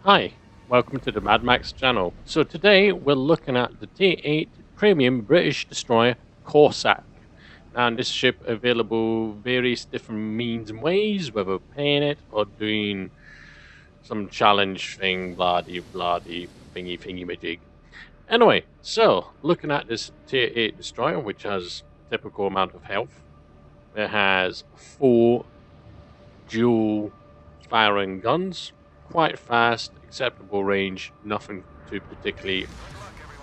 Hi, welcome to the Mad Max channel. So today we're looking at the Tier 8 premium British destroyer Cossack. And this ship available various different means and ways, whether paying it or doing some challenge thing, bloody thingy majig. Anyway, so looking at this Tier 8 destroyer, which has typical amount of health. It has 4 dual firing guns. Quite fast, acceptable range, nothing too particularly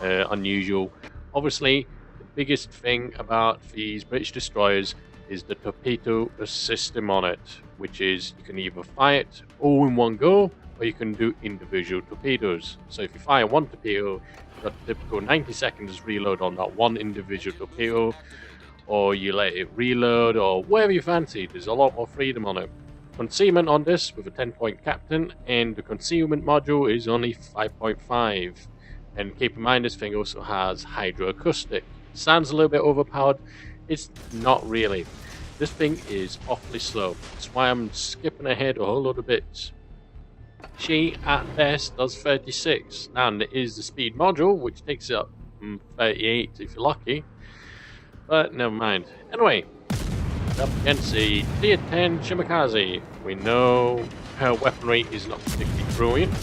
unusual. Obviously, the biggest thing about these British destroyers is the torpedo system on it, which is you can either fire it all in one go, or you can do individual torpedoes. So if you fire one torpedo, you've got the typical 90 seconds reload on that one individual torpedo, or you let it reload, or whatever you fancy. There's a lot more freedom on it. Concealment on this with a 10-point captain, and the concealment module is only 5.5. And keep in mind this thing also has hydroacoustic. Sounds a little bit overpowered, it's not really. This thing is awfully slow, that's why I'm skipping ahead a whole lot of bits. She at best does 36, and it is the speed module which takes it up 38 if you're lucky, but never mind. Anyway, up against the Tier 10 Shimakaze. We know her weaponry is not particularly brilliant,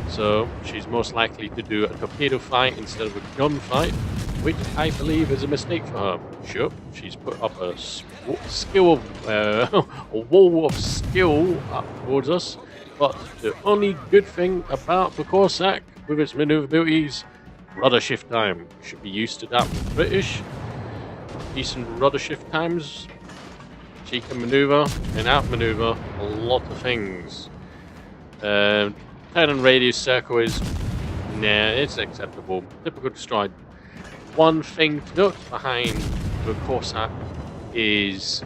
so she's most likely to do a torpedo fight instead of a gunfight, which I believe is a mistake for her. Sure, she's put up a wall of skill up towards us, but the only good thing about the Cossack with its maneuverabilities, rudder shift time. Should be used to that with British. Decent rudder shift times. She can maneuver and outmaneuver a lot of things. Turn and radius circle is, it's acceptable. Typical destroyed. One thing to note behind the Cossack is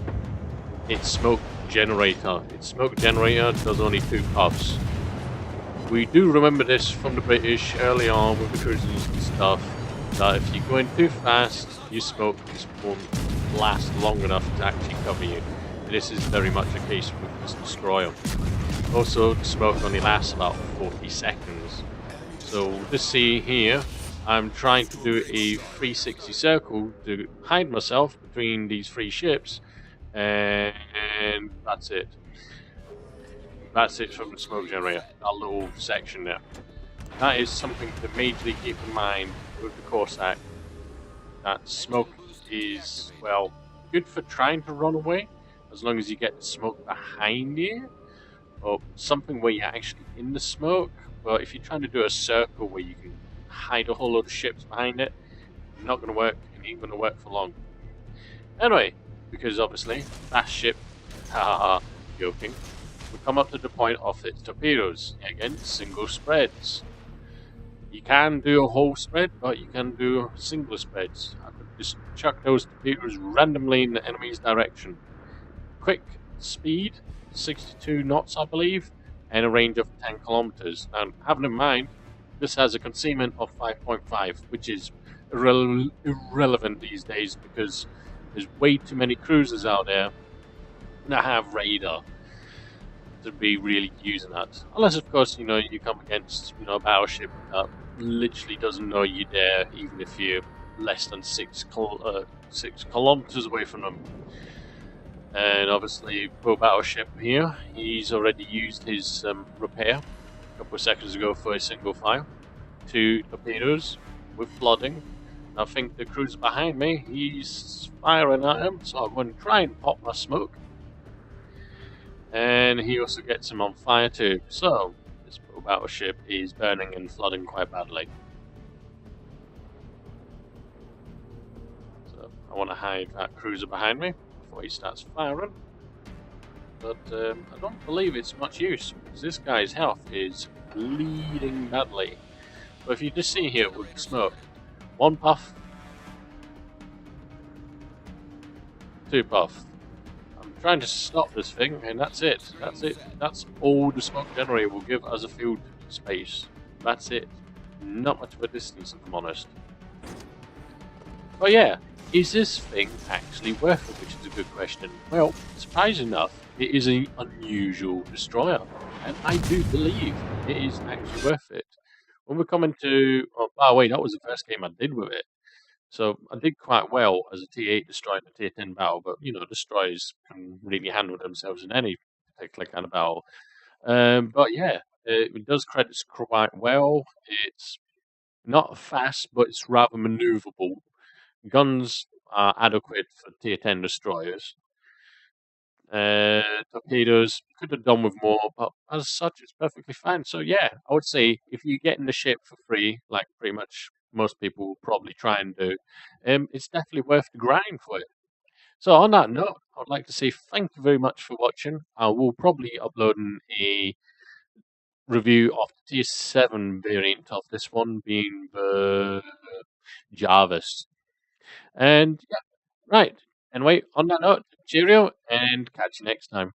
its smoke generator. Its smoke generator does only 2 puffs. We do remember this from the British early on with the cruisers and stuff, that if you're going too fast, your smoke just won't last long enough to actually cover you. And this is very much the case with this destroyer. Also, the smoke only lasts about 40 seconds. So just see here, I'm trying to do a 360 circle to hide myself between these 3 ships, and that's it. That's it from the smoke generator, that little section there. That is something to majorly keep in mind with the Cossack. That smoke is, well, good for trying to run away, as long as you get the smoke behind you, or something where you're actually in the smoke. But if you're trying to do a circle where you can hide a whole load of ships behind it, not going to work, and ain't going to work for long. Anyway, because obviously, fast ship, haha, joking, we come up to the point of its torpedoes. Again, single spreads. You can do a whole spread, but you can do single spreads. I could just chuck those torpedoes randomly in the enemy's direction. Quick speed, 62 knots I believe, and a range of 10 kilometers. And having in mind, this has a concealment of 5.5, which is irrelevant these days because there's way too many cruisers out there that have radar to be really using that. Unless, of course, you come against, a battleship that literally doesn't know you're there, even if you're less than 6 kilometers away from them. And obviously, pro battleship here, he's already used his repair a couple of seconds ago for a single fire. 2 torpedoes with flooding. I think the cruiser behind me, he's firing at him, so I'm going to try and pop my smoke. And he also gets him on fire too. So this pro battleship is burning and flooding quite badly. So I want to hide that cruiser behind me before he starts firing. But I don't believe it's much use because this guy's health is bleeding badly. But if you just see here with the smoke, 1 puff, 2 puff. I'm trying to stop this thing, and that's it. That's it. That's all the smoke generator will give as a field space. That's it. Not much of a distance, if I'm honest. But yeah, is this thing actually worth it? Which is a good question. Well, surprisingly enough, it is an unusual destroyer, and I do believe it is actually worth it. When we're coming to, oh, by the way, that was the first game I did with it, so I did quite well as a T8 destroyer in a Tier 10 battle. But you know, destroyers can really handle themselves in any particular kind of battle. But yeah, it does credits quite well. It's not fast, but it's rather maneuverable. Guns are adequate for Tier 10 destroyers. Torpedoes could have done with more, but as such, it's perfectly fine. So yeah, I would say if you get in the ship for free, like pretty much most people will probably try and do, it's definitely worth the grind for it. So on that note, I'd like to say thank you very much for watching. I will probably uploading a review of the Tier 7 variant of this one, being the Jarvis. And yeah, right. Anyway, on that note, cheerio and catch you next time.